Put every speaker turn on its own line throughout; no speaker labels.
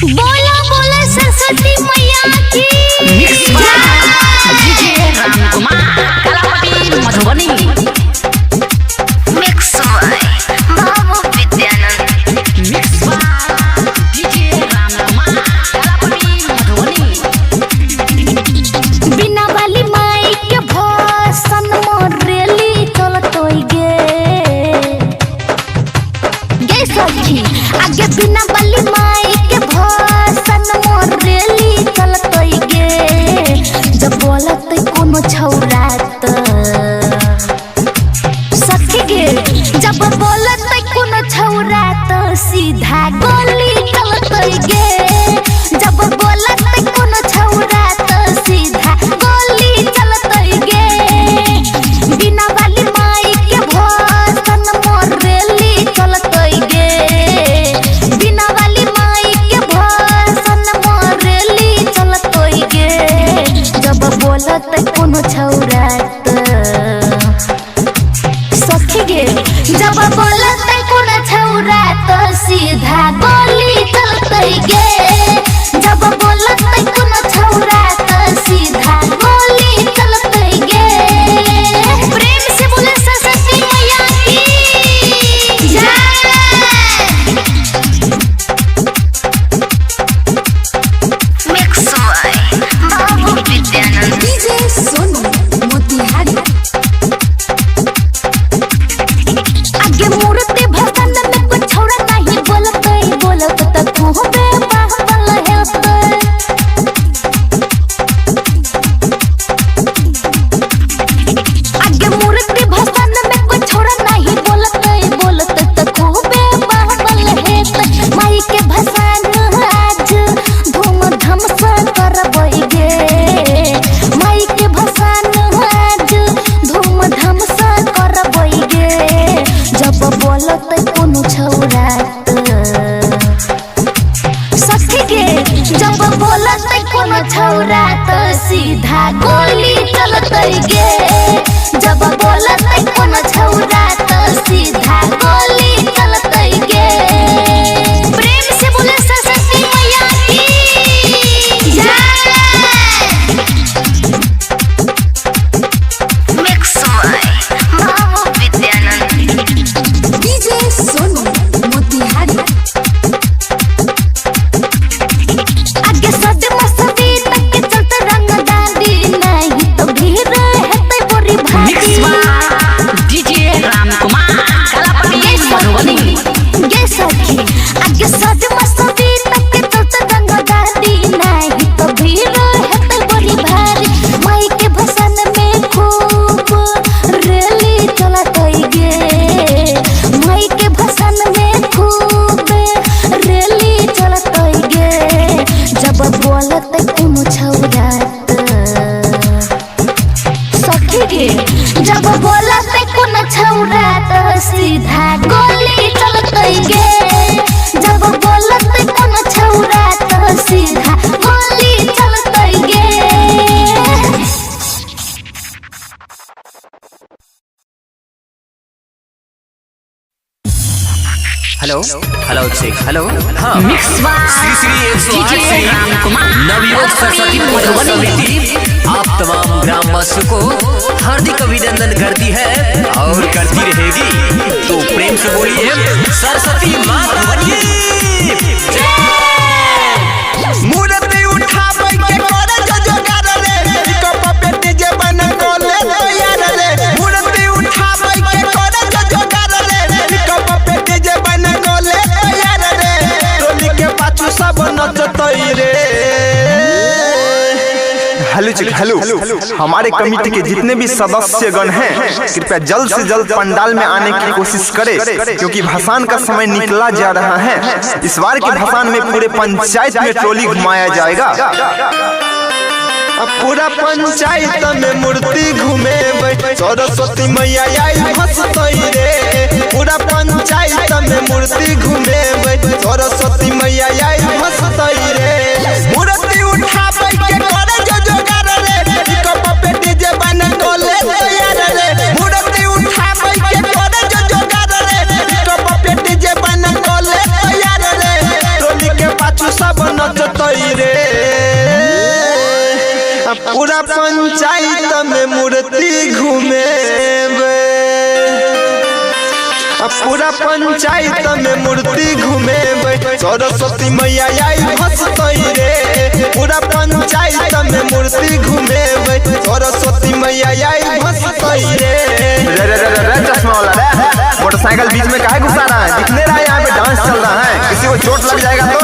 बोला बोला सरस्वती मैया की
DJ Ramkumar Kalapati Madhubani
mix by Babu Vidyanand
mix by DJ Ramkumar Kalapati Madhubani
बिना वाली माई के भाषण मोरेली चलतोई गे सखी आगे बिना वाली माई के भाषण मोरेली चलतोई गे जब बोलत कोनो छौरा त सखी गे जब बोलत कोनो छौरा त सीधा गोली चलतोई गे जब बोलत कोनो छौरा त सीधा गोली चलतोई गे बिना वाली माई के भाषण मोरेली चलतोई गे बिना वाली माई के भाषण मोरेली चलतोई गे जब बोलत कोनो छौरा त सखी गे जब बोलत कोनो छौरा त सीधा गोली चलतोई गे जब बोलत कोनो छौरा त सीधा गोली चलतोई गे प्रेम से बोले सरस्वती मैया की जय mix by Babu Vidyanand
DJ Sonu Motihari
आगे मूर्ति भजन में कुछ छोड़ा नहीं बोलत त खूबे बाहबल हेत आगे मूर्ति भजन में कुछ छोड़ा नहीं बोलत त खूबे बाहबल हेत माई के भसान आज धूमधाम से करबै गे माई के भसान आज धूमधाम से करबै गे जब बोलत कोनो छौरा सखी गे जब बोलत कोनो छौरा त सीधा गोली चलतै गे जब बोलत कोनो छौरा त सीधा गोली चलतै गे प्रेम से बोले सरस्वती मैया की जय mix by Babu Vidyanand
DJ Sonu Motihari
आगे सद मस्ती तक चलत रंग दादी नहीं तो भीड़ हेतै बोरी
मिक्स
भारी
बाय डीजे रामकुमार कलापति मधुबनी
गे सखी आगे सद मस्ती तक चलत रंग दादी नहीं तो भीड़ हेतै बोरी भारी माई के भसन में खूब रेली चलतै गे माई के भसन में खूब रेली चलतै गे जब बोलत कोनो छौरा सखी गे जब बोलत कोनो छौरा त सीधा गोली चलतै गे जब बोलत कोनो छौरा त सीधा गोली चलतै गे
हेलो हेलो चेक हेलो हाँ
mix by
Shri Shri 108
DJ
से
रामकुमार
नवयुवक सरस्वती पूजा समिति आप तमाम ग्रामवासियों को हार्दिक अभिनंदन करती है और करती रहेगी। तो प्रेम से बोलिए सरस्वती माता की
मूर्ति उठाबै के करे जो जोगार रे कप पेटी जे बन गोले तैयार रे मूर्ति उठाबै के करे जो जोगार रे कप पेटी जे बन गोले तैयार रे टोली के पाछू सब नचतै रे।
हेलो चेक हेलो हमारे कमेटी के जितने भी सदस्यगण हैं कृपया जल्द से जल्द पंडाल में आने की कोशिश करें क्योंकि भसान का समय निकला जा रहा है। इस बार के भसान में पूरे पंचायत में ट्रॉली घुमाया जाएगा।
अब पूरा पंचायत में मूर्ति घूमे सरस्वती मैया आई हंसतै रे पूरा पंचायत में मूर्ति घूमे सरस्वती मैया आई हंसतै रे मूर्ति उठाबै के करे जो जोगार रे कप पेटी जे बन गोले तैयार रे मूर्ति उठाबै के करे जो जोगार रे कप पेटी जे बन गोले तैयार रे टोली के पाछू सब पूरा पंचायत में मूर्ति घूमेबे, पूरा पंचायत में मूर्ति घूमेबे, सरस्वती मैया आई हंसतई रे। पूरा पंचायत में मूर्ति घूमेबे, सरस्वती मैया आई हंसतई रे।
चश्मा वाला रे, मोटरसाइकिल बीच में काहे घुसा रहा है? दिखने रहा है यहाँ पे डांस चल रहा है, किसी को चोट लग जाएगा तो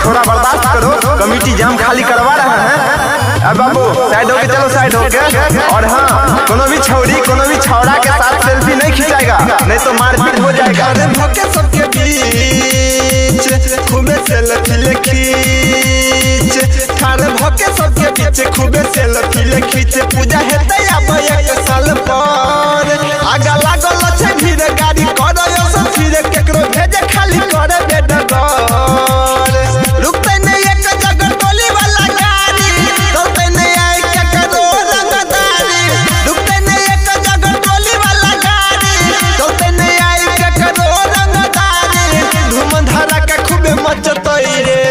थोड़ा बर्दाश्त करो, कमेटी जाम खाली करवा रहा है। अब बाबू साइड होके चलो, साइड होके। और हाँ, कोनो भी छौड़ी कोनो भी छौड़ा के साथ सेल्फी नहीं खिंचाएगा, नहीं तो मारपीट हो जाएगा।
अरे भोके सबके बीच खूबे सेल्फी खींच, ठाड़े भोके सबके बीच खूबे सेल्फी खींच। पूजा हेतै अब एक साल पर, आगा लागल छै भीड़, गाड़ी करयो सब फिर केकरो भेजे खाली करे बेडगर। रुकते नहीं एक जगह टोली वाला गाड़ी, चलते नहीं आई केकरो रंगदारी। रुकते नहीं एक जगह टोली वाला गाड़ी, चलते नहीं आई केकरो रंगदारी। धूम धड़ा के खूबे मचतई रे।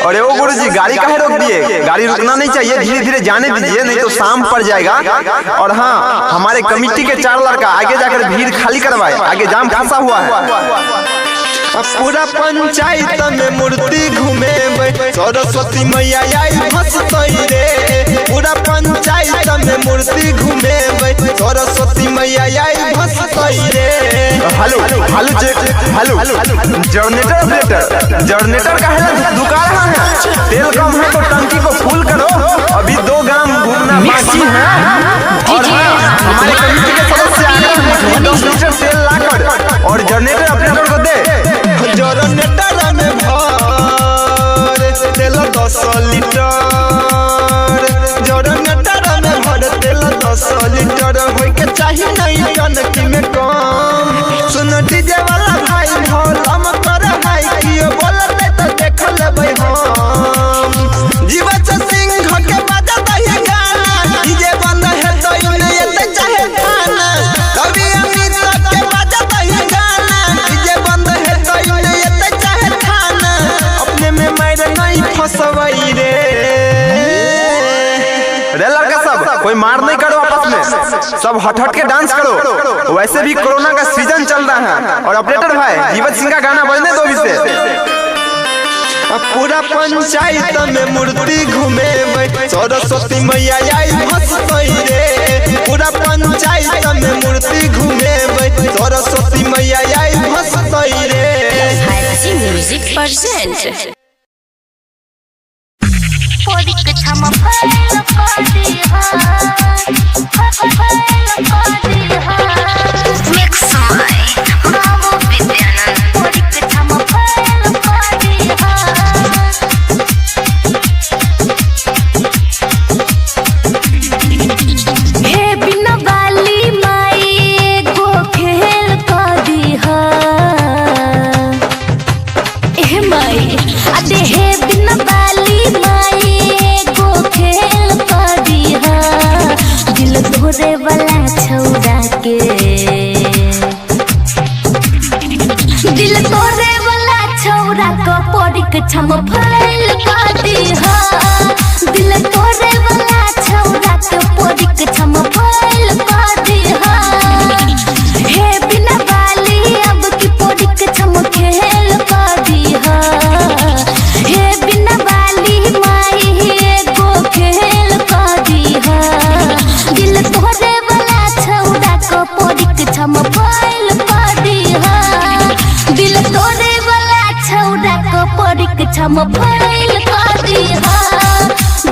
अरे ओ गुरुजी, गाड़ी काहे रोक दिए? गाड़ी रुकना नहीं चाहिए, धीरे धीरे जाने दीजिए, नहीं तो शाम पड़ जाएगा। और हाँ, हमारे कमेटी के 4 लड़का आगे जाकर भीड़ खाली करवाए, आगे जाम फंसा हुआ है।
पूरा पंचायत में मूर्ति घूमेबे, सरस्वती मैया आई हंसतई रे। पूरा पंचायत में मूर्ति घूमेबे, सरस्वती मैया आई हंसतई रे।
Hello hello check, hello generator operator, generator का है दुका रहा है, तेल कम है तो टंकी को फुल करो, अभी 2 ग्राम घूमना बाकी है। और हाँ, हमारे कमेटी के सदस्य आ गए हैं, 10 लीटर तेल लाकर और जनरेटर ऑपरेटर को दे।
जनरेटर में भर तेल 10 लीटर, जनरेटर में भर तेल 10 लीटर। होय के चाहिए नहीं टंकी में कम। सुन डीजे वाला भाई भोलम कर हाई, कियो बोलते तो देख लेबै हम। जीवच सिंह के बजत है गाना, डीजे बंद है तो इन्हें ये चाहे खाना। कभी अमित के बजत है गाना, डीजे बंद है तो इन्हें ये चाहे खाना। अपने में मार नहीं फसवई रे।
लड़का सब कोई मार नहीं करो आपस में, सब हट हट के डांस करो। वैसे भी कोरोना का सीजन चल रहा है। और ऑपरेटर भाई, जीवत सिंह का गाना बजने दो इसे।
पूरा पंचायत में मूर्ति घूमेबे, सरस्वती मैया आई हंसतई रे। पूरा पंचायत में मूर्ति घूमेबे, सरस्वती मैया आई हंसतई रे।
म्यूजिक परसेंट
तोरे वाला छौड़ा के, दिल तोरे वाला छौड़ा को परीक्षा में फेल कर दीहा। दिल तोरे वाला छौड़ा के परीक्षा में फेल कर दीहा। हे बिना बाली अब की परीक्षा में खेल कर दीहा। हे बिना बाली माई एगो खेल कर दीहा। दिल तोरे वाला छौड़ा को परीक्षा में फेल कर दीहा। दिल तोरे वाला छौड़ा को परीक्षा में फेल कर दीहा।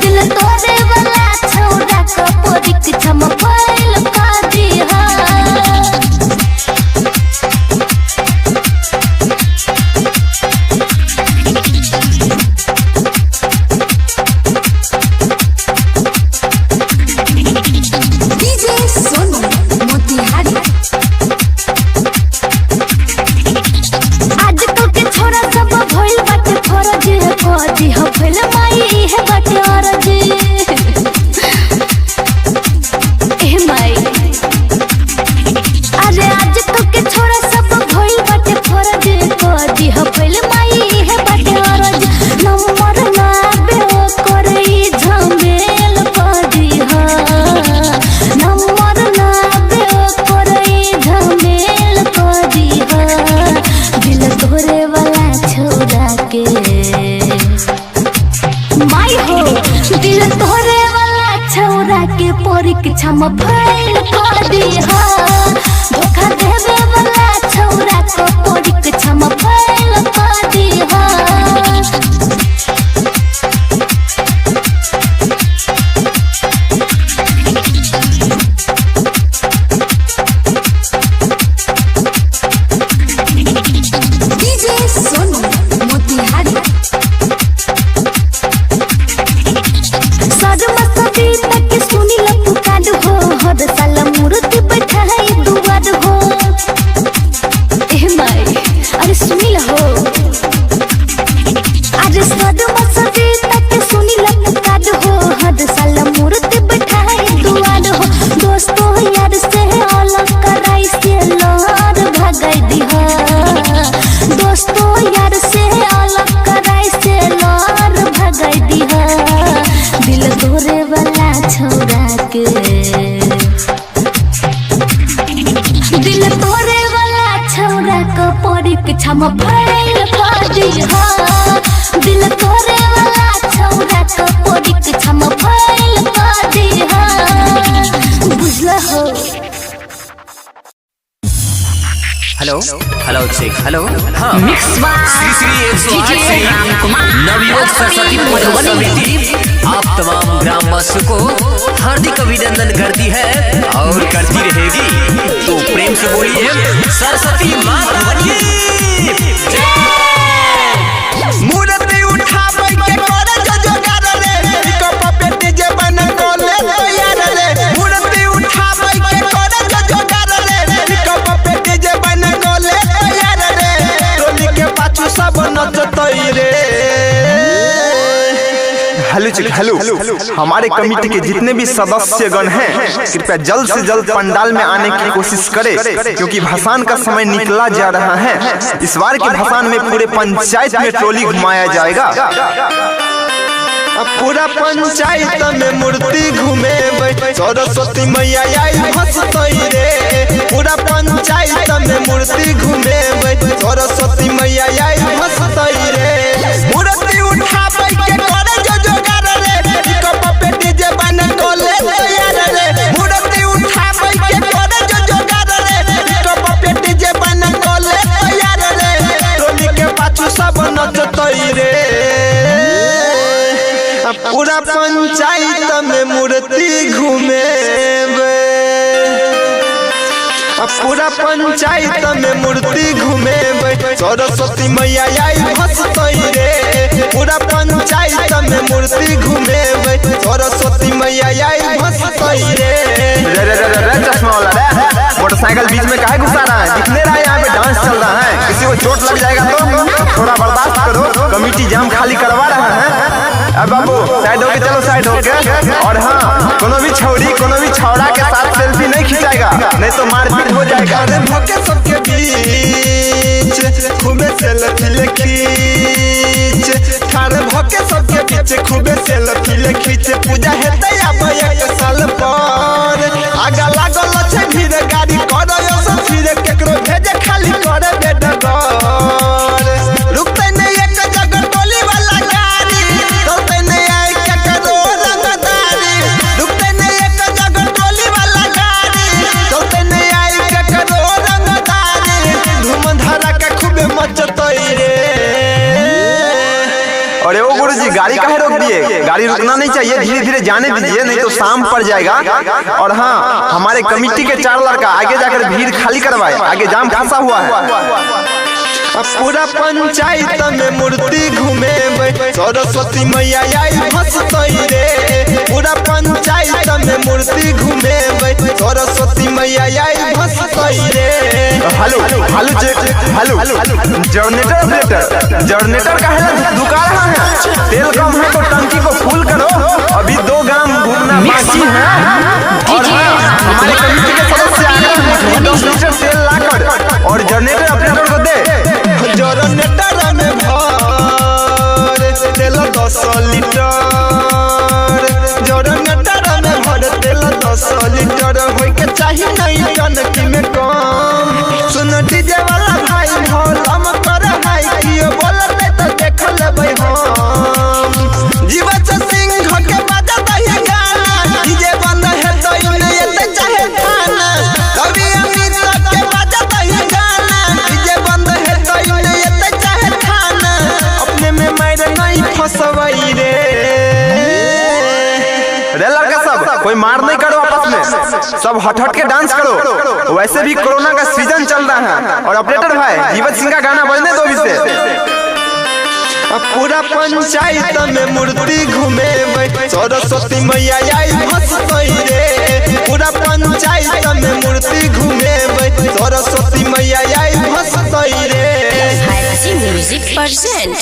दिल तोरे वाला छौड़ा को परीक्षा में फेल कर दीहा। के माई हो दिल तोरे वाला छौरा के परीक्षा में फेल कर दी हो धोखा देवे वाला छौरा को परीक्षा में फेल कर दी हो दिल तोरे वाला छौरा को परीक्षा में फेल कर दी हो दिल तोरे वाला छौरा को परीक्षा में फेल कर दी हो बुझल हो।
हेलो हेलो चेक हेलो हाँ श्री श्री 108 से नवयुवक सरस्वती पूजन समिति आप तमाम ग्रामवासियों को हार्दिक अभिनंदन करती है और करती रहेगी। तो प्रेम से बोलिए सरस्वती माता की
मूर्ति उठावे के करे जोगार रे कप पेट जे बन कोले तैयार रे मूर्ति उठावे के करे जोगार रे कप पेट जे बन कोले तैयार रे टोली के पाछू सब नचतई रे।
हेलो चेक हेलो हमारे कमेटी के जितने भी सदस्यगण हैं कृपया जल्द से जल्द पंडाल में आने की कोशिश करें क्योंकि भसान का समय निकला जा रहा है। इस बार के भसान में पूरे पंचायत में ट्रॉली घुमाया जाएगा।
पूरा पंचायत में मूर्ति घूमे सरस्वती मैया आई हंसतई रे पूरा पंचायत में मूर्ति घूमे सरस्वती मैया आई हंसतई रे मूर्ति उठावे के करे जोगार रे कप पेट जे बन कोले तैयार रे मूर्ति उठावे के करे जोगार रे कप पेट जे बन कोले तैयार रे टोली के पाछू सब नचतई रे पूरा पंचायत में मूर्ति घूमे पूरा पंचायत में मूर्ति घूमे सरस्वती मैया आई हंसतई रे पूरा पंचायत में मूर्ति घूमे सरस्वती मैया आई हंसतई रे।
चश्मा वाला रे मोटरसाइकिल बीच में काहे घुसा रहा है दिखने रहा है यहाँ पे डांस चल रहा है किसी को चोट लग जाएगा तो थोड़ा बर्दाश्त करो कमेटी जाम खाली करवा रहा है। अब बाबू साइड होके चलो साइड होके और हाँ कोनो भी छौरी कोनो भी छौड़ा के साथ सेल्फी नहीं खिंचाएगा नहीं तो मारपीट हो जाएगा।
अरे भके सबके बीच खूबे सेल्फी खींच ठाड़े भके सबके बीच खूबे सेल्फी खींच पूजा हेतै अब एक साल पर आगा लागल छै भीड़ गाड़ी करयो सब फिर केकरो भेजे खाली करे बेडगर रुकते नहीं एक जगह टोली वाला गाड़ी चलते नहीं आई केकरो रंगदारी रुकते नहीं एक जगह टोली वाला गाड़ी चलते नहीं आई केकरो रंगदारी धूम धारा के खूबे मचतई रे।
अरे ओ गुरुजी गाड़ी काहे रोक दिए गाड़ी रुकना नहीं चाहिए धीरे धीरे जाने दीजिए नहीं तो शाम पड़ जाएगा। और हाँ हमारे कमेटी के 4 लड़का आगे जाकर भीड़ खाली करवाए आगे जाम फंसा हुआ है।
पूरा पंचायत में मूर्ति घूमे सरस्वती मैया आई हंसतई रे पूरा पंचायत में मूर्ति घूमे सरस्वती मैया आई हंसतई रे।
Hello hello check hello generator का है दुका रहा है तेल कम है तो टंकी को फुल करो अभी 2 ग्राम घूमना बाकी है। और हमारे कमेटी के सदस्य आ रहे हैं 10 लीटर तेल लाकर और जनरेटर ऑपरेटर को दे
जनरेटर में भर तेल 10 लीटर जनरेटर में भर तेल 10 लीटर होय के चाहिए नहीं टंकी में कम सुन डीजे वाला भाई भोल हम कर हाई कियो बोलते तो देख
सब हट हट के डांस करो। वैसे भी कोरोना का सीजन चल रहा है। और ऑपरेटर भाई जीवत सिंह का गाना बजने दो विषय।
पूरा पंचायत में मूर्ति घूमे सरस्वती मैया आई भसतई रे। पूरा पंचायत में मूर्ति घूमे सरस्वती मैया आई भसतई रे।
Music present.